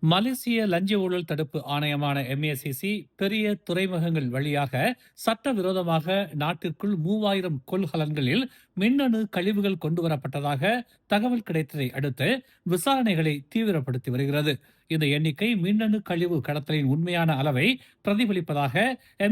மலேசிய லஞ்ச ஊழல் தடுப்பு ஆணையமான MACC பெரிய துறைமுகங்கள் வழியாக சட்டவிரோதமாக நாட்டிற்குள் 3000 கொள்கலன்களில் மின்னணு கழிவுகள் கொண்டுவரப்பட்டதாக தகவல் கிடைத்ததை அடுத்து விசாரணைகளை தீவிரப்படுத்தி வருகிறது. இந்த எண்ணிக்கை மின்னணு கழிவு கடத்தலின் உண்மையான அளவை பிரதிபலிப்பதாக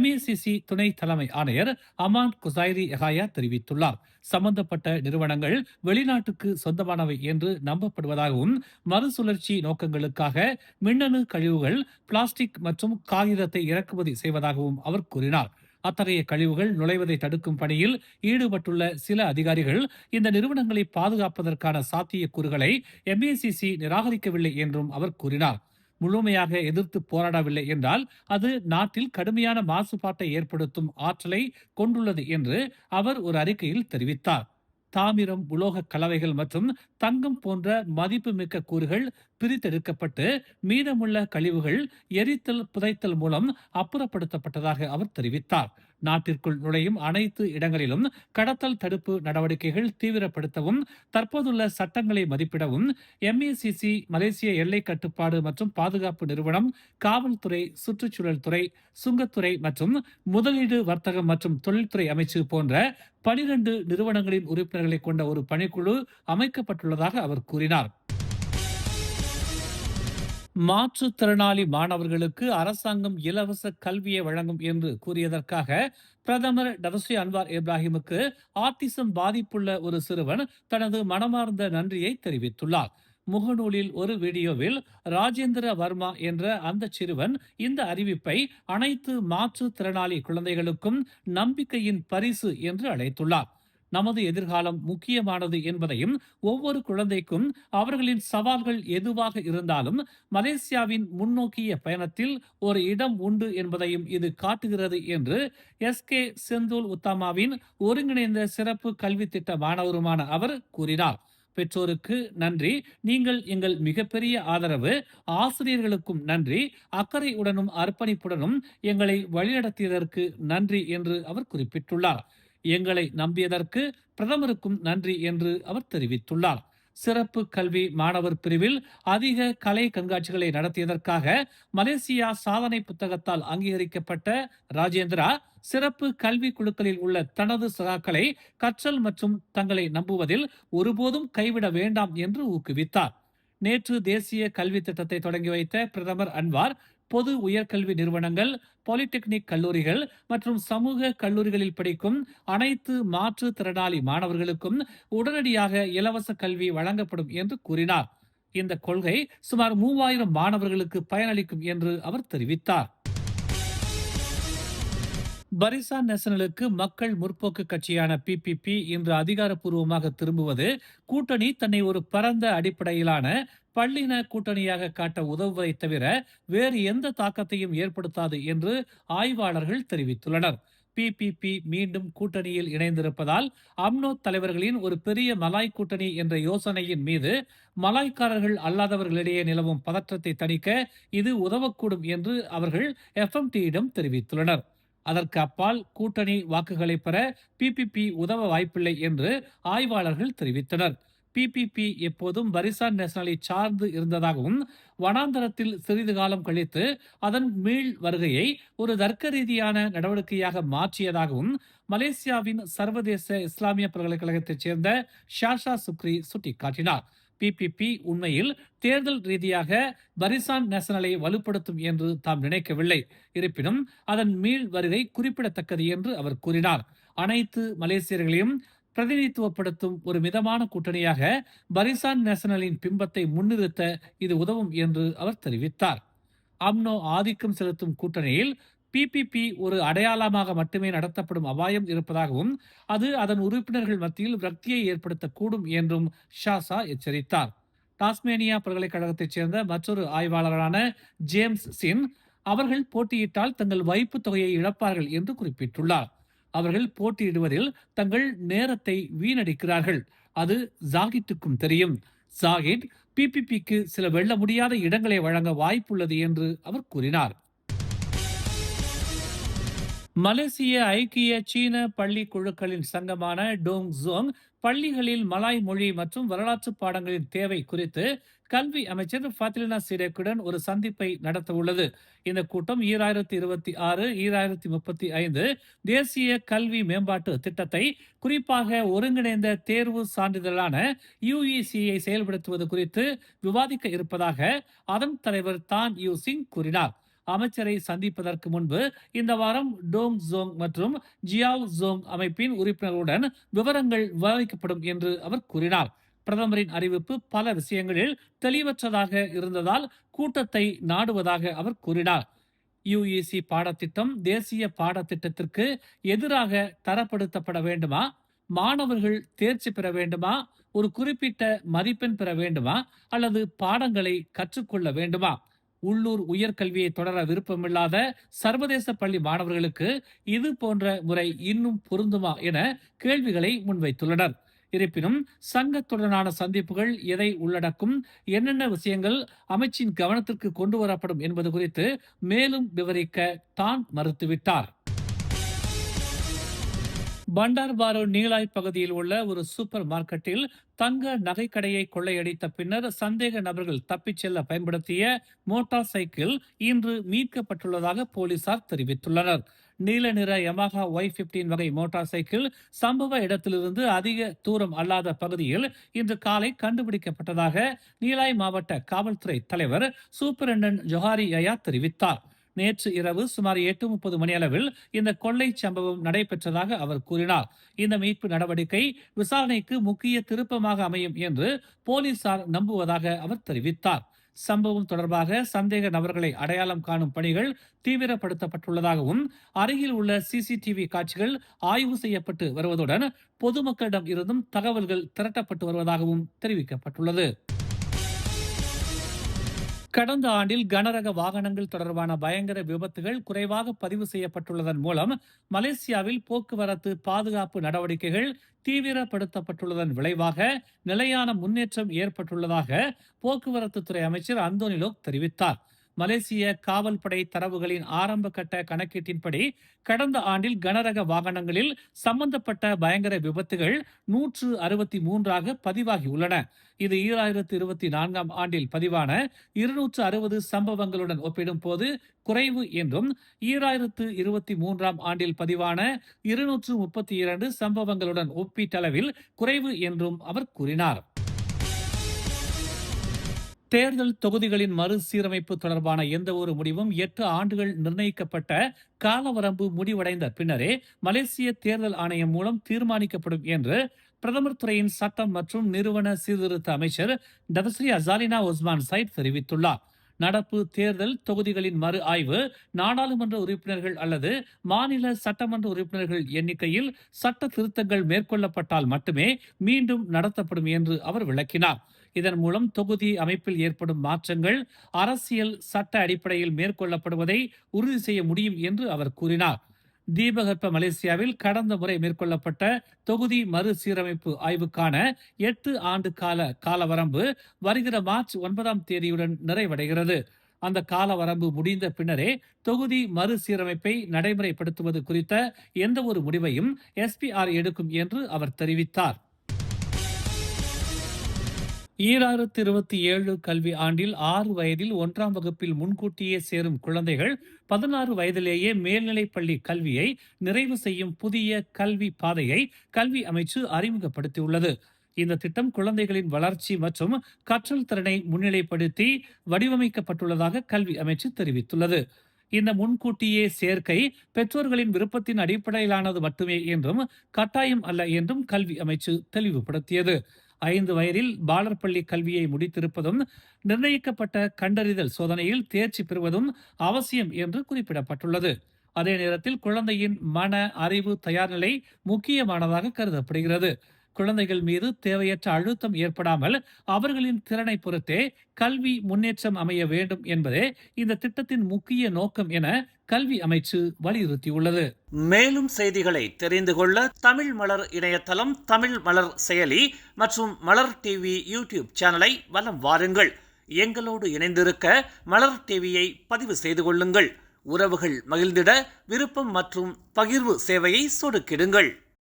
MACC துணை தலைமை ஆணையர் அமான் குசைரி எஹாயா தெரிவித்துள்ளார். சம்பந்தப்பட்ட நிறுவனங்கள் வெளிநாட்டுக்கு சொந்தமானவை என்று நம்பப்படுவதாகவும் மறுசுழற்சி நோக்கங்களுக்காக மின்னணு கழிவுகள், பிளாஸ்டிக் மற்றும் காகிதத்தை இறக்குமதி செய்வதாகவும் அவர் கூறினார். அத்தகைய கழிவுகள் நுழைவதை தடுக்கும் பணியில் ஈடுபட்டுள்ள சில அதிகாரிகள் இந்த நிறுவனங்களை பாதுகாப்பதற்கான சாத்தியக்கூறுகளை MACC நிராகரிக்கவில்லை என்றும் அவர் கூறினார். முழுமையாக எதிர்த்து போராடவில்லை என்றால் அது நாட்டில் கடுமையான மாசுபாட்டை ஏற்படுத்தும் ஆற்றலை கொண்டுள்ளது என்று அவர் ஒரு அறிக்கையில் தெரிவித்தார். தாமிரம், உலோக கலவைகள் மற்றும் தங்கம் போன்ற மதிப்புமிக்க கூறுகள் பிரித்தெடுக்கப்பட்டு மீதமுள்ள கழிவுகள் எரித்தல், புதைத்தல் மூலம் அப்புறப்படுத்தப்பட்டதாக அவர் தெரிவித்தார். நாட்டிற்குள் நுழையும் அனைத்து இடங்களிலும் கடத்தல் தடுப்பு நடவடிக்கைகள் தீவிரப்படுத்தவும் தற்போதுள்ள சட்டங்களை மதிப்பிடவும் MACC, மலேசிய எல்லை கட்டுப்பாடு மற்றும் பாதுகாப்பு நிறுவனம், காவல்துறை, சுற்றுச்சூழல் துறை, சுங்கத்துறை மற்றும் முதலீடு, வர்த்தகம் மற்றும் தொழில்துறை அமைச்சு போன்ற 12 நிறுவனங்களின் உறுப்பினர்களை கொண்ட ஒரு பணிக்குழு அமைக்கப்பட்டுள்ளதாக அவர் கூறினார். மாற்றுத்திறனாளி மாணவர்களுக்கு அரசாங்கம் இலவச கல்வியை வழங்கும் என்று கூறியதற்காக பிரதமர் டதஸ்ரீ அன்வார் இப்ராஹிமுக்கு ஆட்டிசம் பாதிப்புள்ள ஒரு சிறுவன் தனது மனமார்ந்த நன்றியை தெரிவித்துள்ளார். முகநூலில் ஒரு வீடியோவில் ராஜேந்திர வர்மா என்ற அந்த சிறுவன் இந்த அறிவிப்பை அனைத்து மாற்றுத்திறனாளி குழந்தைகளுக்கும் நம்பிக்கையின் பரிசு என்று அழைத்துள்ளார். நமது எதிர்காலம் முக்கியமானது என்பதையும், ஒவ்வொரு குழந்தைக்கும் அவர்களின் சவால்கள் எதுவாக இருந்தாலும் மலேசியாவின் முன்னோக்கிய பயணத்தில் ஒரு இடம் உண்டு என்பதையும் இது காட்டுகிறது என்று SK செந்தூல் உத்தாமாவின் ஒருங்கிணைந்த சிறப்பு கல்வி திட்ட மாணவருமான அவர் கூறினார். பெற்றோருக்கு நன்றி, நீங்கள் எங்கள் மிகப்பெரிய ஆதரவு. ஆசிரியர்களுக்கும் நன்றி, அக்கறையுடனும் அர்ப்பணிப்புடனும் எங்களை வழிநடத்தியதற்கு நன்றி என்று அவர் குறிப்பிட்டுள்ளார். எங்களை நம்பியதற்கு பிரதமருக்கும் நன்றி என்று அவர் தெரிவித்துள்ளார். சிறப்பு கல்வி மாணவர் பிரிவில் அதிக கலை கண்காட்சிகளை நடத்தியதற்காக மலேசியா சாதனை புத்தகத்தால் அங்கீகரிக்கப்பட்ட ராஜேந்திரா சிறப்பு கல்வி குழுக்களில் உள்ள தனது சகாக்களை கற்றல் மற்றும் தங்களை நம்புவதில் ஒருபோதும் கைவிட வேண்டாம் என்று ஊக்குவித்தார். நேற்று தேசிய கல்வி திட்டத்தை தொடங்கி வைத்த பிரதமர் அன்வார் பொது உயர்கல்வி நிறுவனங்கள், பாலிடெக்னிக் கல்லூரிகள் மற்றும் சமூக கல்லூரிகளில் படிக்கும் அனைத்து மாற்றுத்திறனாளி மாணவர்களுக்கும் உடனடியாக இலவச கல்வி வழங்கப்படும் என்று கூறினார். இந்த கொள்கை சுமார் 3000 மாணவர்களுக்கு பயனளிக்கும் என்று அவர் தெரிவித்தார். பரிசான் நேஷனலுக்கு மக்கள் முற்போக்கு கட்சியான PPP இன்று அதிகாரப்பூர்வமாக திரும்புவது கூட்டணி தன்னை ஒரு பரந்த அடிப்படையிலான பள்ளின கூட்டணியாக காட்ட உதவுவதை தவிர வேறு எந்த தாக்கத்தையும் ஏற்படுத்தாது என்று ஆய்வாளர்கள் தெரிவித்துள்ளனர். PPP மீண்டும் கூட்டணியில் இணைந்திருப்பதால் அம்னோ தலைவர்களின் ஒரு பெரிய மலாய் கூட்டணி என்ற யோசனையின் மீது மலாய்க்காரர்கள் அல்லாதவர்களிடையே நிலவும் பதற்றத்தை தணிக்க இது உதவக்கூடும் என்று அவர்கள் FMTயிடம் தெரிவித்துள்ளனர். அதற்கு அப்பால் கூட்டணி வாக்குகளை பெற PPP உதவ வாய்ப்பில்லை என்று ஆய்வாளர்கள் தெரிவித்தனர். PPP எப்போதும் பரிசான் நேஷனலை சார்ந்து இருந்ததாகவும், வனாந்தரத்தில் சிறிது காலம் கழித்து அதன் மீள் வருகையை ஒரு தர்க்க ரீதியான நடவடிக்கையாக மாற்றியதாகவும் மலேசியாவின் சர்வதேச இஸ்லாமிய பல்கலைக்கழகத்தைச் சேர்ந்த ஷாஷா சுக்ரி சுட்டிக்காட்டினார். PPP உண்மையில் தேர்தல் ரீதியாக பரிசான் நேஷனலை வலுப்படுத்தும் என்று தாம் நினைக்கவில்லை. இருப்பினும் அதன் மீள் வருகை குறிப்பிடத்தக்கது என்று அவர் கூறினார். அனைத்து மலேசியர்களையும் பிரதிநிதித்துவப்படுத்தும் ஒரு மிதமான கூட்டணியாக பரிசான் நேஷனலின் பிம்பத்தை முன்னிறுத்த இது உதவும் என்று அவர் தெரிவித்தார். அம்னோ ஆதிக்கம் செலுத்தும் கூட்டணியில் PPP ஒரு அடையாளமாக மட்டுமே நடத்தப்படும் அபாயம் இருப்பதாகவும், அது அதன் உறுப்பினர்கள் மத்தியில் விரக்தியை ஏற்படுத்தக்கூடும் என்றும் ஷாசா எச்சரித்தார். டாஸ்மேனியா பல்கலைக்கழகத்தைச் சேர்ந்த மற்றொரு ஆய்வாளரான ஜேம்ஸ் சின் அவர்கள் போட்டியிட்டால் தங்கள் வைப்பு தொகையை இழப்பார்கள் என்று குறிப்பிட்டுள்ளார். அவர்கள் போட்டியிடுவதில் தங்கள் நேரத்தை வீணடிக்கிறார்கள். அது ஜாகிட்டுக்கும் தெரியும். ஜாகிட் PPPக்கு சில வெல்ல முடியாத இடங்களை வழங்க வாய்ப்புள்ளது என்று அவர் கூறினார். மலேசிய ஐக்கிய சீன பள்ளி குழுக்களின் சங்கமான டோங் ஜோங் பள்ளிகளில் மலாய் மொழி மற்றும் வரலாற்று பாடங்களின் தேவை குறித்து கல்வி அமைச்சர் ஃபாத்திலினா சிரேக்குடன் ஒரு சந்திப்பை நடத்த உள்ளது. இந்த கூட்டம் 2026 2035 தேசிய கல்வி மேம்பாட்டு திட்டத்தை, குறிப்பாக ஒருங்கிணைந்த தேர்வு சான்றிதழான யுஇசியை செயல்படுத்துவது குறித்து விவாதிக்க இருப்பதாக அதன் தலைவர் தான் யூ சிங் கூறினார். அமைச்சரை சந்திப்பதற்கு முன்பு இந்த வாரம் டோங் ஜோங் மற்றும் ஜியாவ் ஜோங் அமைப்பின் உறுப்பினர்களுடன் விவரங்கள் விவாதிக்கப்படும் என்று அவர் கூறினார். பிரதமரின் அறிவிப்பு பல விஷயங்களில் தெளிவற்றதாக இருந்ததால் கூட்டத்தை நாடுவதாக அவர் கூறினார். யுஇசி பாடத்திட்டம் தேசிய பாடத்திட்டத்திற்கு எதிராக தரப்படுத்தப்பட வேண்டுமா, மாணவர்கள் தேர்ச்சி பெற வேண்டுமா, ஒரு குறிப்பிட்ட மதிப்பெண் பெற வேண்டுமா, அல்லது பாடங்களை கற்றுக்கொள்ள வேண்டுமா, உள்ளூர் உயர்கல்வியை தொடர விருப்பமில்லாத சர்வதேச பள்ளி மாணவர்களுக்கு இது போன்ற முறை இன்னும் பொருந்துமா என கேள்விகளை முன்வைத்துள்ளனர். இருப்பினும் சங்கத்துடனான சந்திப்புகள் எதை உள்ளடக்கும், என்னென்ன விஷயங்கள் அமைச்சின் கவனத்திற்கு கொண்டு வரப்படும் என்பது குறித்து மேலும் விவரிக்க தான் மறுத்துவிட்டார். பண்டார்பாரு நீலாய் பகுதியில் உள்ள ஒரு சூப்பர் மார்க்கெட்டில் தங்க நகைக்கடையை கொள்ளையடித்த பின்னர் சந்தேக நபர்கள் தப்பிச் செல்ல பயன்படுத்திய மோட்டார் சைக்கிள் இன்று மீட்கப்பட்டுள்ளதாக போலீசார் தெரிவித்துள்ளனர். நீல நிற யமஹா Y15 வகை மோட்டார் சைக்கிள் சம்பவ இடத்திலிருந்து அதிக தூரம் அல்லாத பகுதியில் இன்று காலை கண்டுபிடிக்கப்பட்டதாக நீலாய் மாவட்ட காவல்துறை தலைவர் சூப்பரண்டன் ஜொஹாரி யயா தெரிவித்தார். நேற்று இரவு சுமார் 8:30 மணி அளவில் இந்த கொள்ளை சம்பவம் நடைபெற்றதாக அவர் கூறினார். இந்த மீட்பு நடவடிக்கை விசாரணைக்கு முக்கிய திருப்பமாக அமையும் என்று போலீசார் நம்புவதாக அவர் தெரிவித்தார். சம்பவம் தொடர்பாக சந்தேக நபர்களை அடையாளம் காணும் பணிகள் தீவிரப்படுத்தப்பட்டுள்ளதாகவும் அருகில் உள்ள சிசிடிவி காட்சிகள் ஆய்வு செய்யப்பட்டு வருவதுடன் பொதுமக்களிடம் இருந்தும் தகவல்கள் திரட்டப்பட்டு வருவதாகவும் தெரிவிக்கப்பட்டுள்ளது. கடந்த ஆண்டில் கனரக வாகனங்கள் தொடர்பான பயங்கர விபத்துகள் குறைவாக பதிவு செய்யப்பட்டுள்ளதன் மூலம் மலேசியாவில் போக்குவரத்து பாதுகாப்பு நடவடிக்கைகள் தீவிரப்படுத்தப்பட்டுள்ளதன் விளைவாக நிலையான முன்னேற்றம் ஏற்பட்டுள்ளதாக போக்குவரத்து துறை அமைச்சர் அந்தோனி லோக் தெரிவித்தார். மலேசிய காவல்படை தரவுகளின் ஆரம்ப கட்ட கணக்கீட்டின்படி கடந்த ஆண்டில் கனரக வாகனங்களில் சம்பந்தப்பட்ட பயங்கர விபத்துகள் 163ஆக பதிவாகியுள்ளன. இது 2024 ஆண்டில் பதிவான 260 சம்பவங்களுடன் ஒப்பிடும்போது குறைவு என்றும், 2023 ஆண்டில் பதிவான 232 சம்பவங்களுடன் ஒப்பீட்டளவில் குறைவு என்றும் அவர் கூறினார். தேர்தல் தொகுதிகளின் மறுசீரமைப்பு தொடர்பான எந்த ஒரு முடிவும் 8 ஆண்டுகள் நிர்ணயிக்கப்பட்ட காலவரம்பு முடிவடைந்த பின்னரே மலேசிய தேர்தல் ஆணையம் மூலம் தீர்மானிக்கப்படும் என்று பிரதமர் துறையின் சட்டம் மற்றும் நிறுவன சீர்திருத்த அமைச்சர் டதஸ்ரீ அசாலினா ஒஸ்மான் சைட் தெரிவித்துள்ளார். நடப்பு தேர்தல் தொகுதிகளின் மறு ஆய்வு நாடாளுமன்ற உறுப்பினர்கள் அல்லது மாநில சட்டமன்ற உறுப்பினர்கள் எண்ணிக்கையில் சட்ட திருத்தங்கள் மேற்கொள்ளப்பட்டால் மட்டுமே மீண்டும் நடத்தப்படும் என்று அவர் விளக்கினார். இதன் மூலம் தொகுதி அமைப்பில் ஏற்படும் மாற்றங்கள் அரசியல் சட்ட அடிப்படையில் மேற்கொள்ளப்படுவதை உறுதி செய்ய முடியும் என்று அவர் கூறினார். தீபகற்ப மலேசியாவில் கடந்த முறை மேற்கொள்ளப்பட்ட தொகுதி மறுசீரமைப்பு ஆய்வுக்கான 8 ஆண்டு காலவரம்பு வருகிற மார்ச் 9ஆம் தேதியுடன் நிறைவடைகிறது. அந்த காலவரம்பு முடிந்த பின்னரே தொகுதி மறுசீரமைப்பை நடைமுறைப்படுத்துவது குறித்த எந்த ஒரு முடிவையும் SPR எடுக்கும் என்று அவர் தெரிவித்தார். 2027 கல்வி ஆண்டில் 6 வயதில் 1ஆம் வகுப்பில் முன்கூட்டியே சேரும் குழந்தைகள் 16 வயதிலேயே மேல்நிலைப்பள்ளி கல்வியை நிறைவு செய்யும் புதிய கல்வி பாதையை கல்வி அமைச்சு அறிமுகப்படுத்தியுள்ளது. இந்த திட்டம் குழந்தைகளின் வளர்ச்சி மற்றும் கற்றல் திறனை முன்னிலைப்படுத்தி வடிவமைக்கப்பட்டுள்ளதாக கல்வி அமைச்சு தெரிவித்துள்ளது. இந்த முன்கூட்டியே சேர்க்கை பெற்றோர்களின் விருப்பத்தின் அடிப்படையிலானது மட்டுமே என்றும் கட்டாயம் அல்ல என்றும் கல்வி அமைச்சு தெளிவுபடுத்தியது. 5 வயதில் பாலர் பள்ளி கல்வியை முடித்திருப்பதும் நிர்ணயிக்கப்பட்ட கண்டறிதல் சோதனையில் தேர்ச்சி பெறுவதும் அவசியம் என்று குறிப்பிடப்பட்டுள்ளது. அதே நேரத்தில் குழந்தையின் மன அறிவு தயார்நிலை முக்கியமானதாக கருதப்படுகிறது. குழந்தைகள் மீது தேவையற்ற அழுத்தம் ஏற்படாமல் அவர்களின் திறனை பொறுத்தே கல்வி முன்னேற்றம் அமைய வேண்டும் என்பதே இந்த திட்டத்தின் முக்கிய நோக்கம் என கல்வி அமைச்சு வலியுறுத்தியுள்ளது. மேலும் செய்திகளை தெரிந்து கொள்ள தமிழ் மலர் இணையதளம், தமிழ் மலர் செயலி மற்றும் மலர் டிவி யூடியூப் சேனலை வலம் வாருங்கள். எங்களோடு இணைந்திருக்க மலர் டிவியை பதிவு செய்து கொள்ளுங்கள். உறவுகள் மகிழ்ந்திட விருப்பம் மற்றும் பகிர்வு சேவையை சொடுக்கிடுங்கள்.